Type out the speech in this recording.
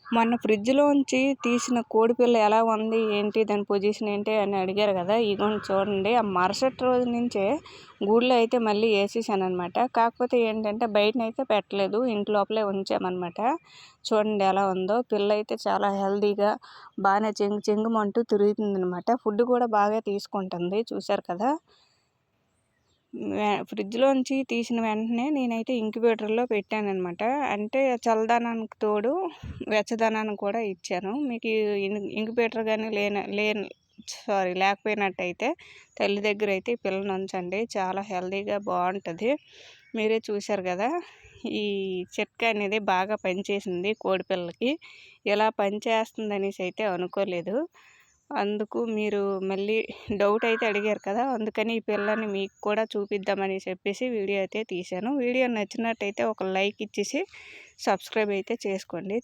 మొన్న ఫ్రిడ్జ్‌లోంచి తీసిన కోడిపిల్ల ఎలా ఉంది? ఏంటి? దాని పొజిషన్ ఏంటి? అని అడిగారు కదా! ఇగోండి చూడండి. ఆ మరుసటి రోజు నుంచే గూడులో అయితే మళ్ళీ ఏసేసాననమాట. కాకపోతే ఏంటంటే బయటనైతే పెట్టలేదు. ఇంటి లోపలే ఉంచామనమాట. చూడండి ఎలా ఉందో. పిల్ల అయితే చాలా హెల్తీగా బాగానే చెంగుమంటూ తిరుగుతుందనమాట. ఫుడ్ కూడా బాగా తీసుకుంటుంది. చూశారు కదా! ఫ్రిడ్జ్‌లోంచి తీసిన వెంటనే నేనైతే ఇంక్యుబేటర్‌లో పెట్టాననమాట. అంటే చల్లదనానికి తోడు వెచ్చదనాన్ని కూడా ఇచ్చాను. మీకు ఇంక్యుబేటర్ గాని లేకపోయినట్టయితే తల్లి దగ్గరైతే ఈ పిల్లని ఉంచండి. చాలా హెల్తీగా బావుంటది. మీరే చూశారు కదా! ఈ చిట్కా అనేది బాగా పనిచేసింది కోడిపిల్లకి. ఇలా పనిచేస్తుందనేసి అయితే అనుకోలేదు. అందుకు మీరు మళ్ళీ డౌట్ అయితే అడిగారు కదా! అందుకని ఈ పిల్లని మీకు కూడా చూపిద్దామని చెప్పేసి వీడియో అయితే తీశాను. వీడియో నచ్చినట్టయితే ఒక లైక్ ఇచ్చేసి సబ్స్క్రైబ్ అయితే చేసుకోండి.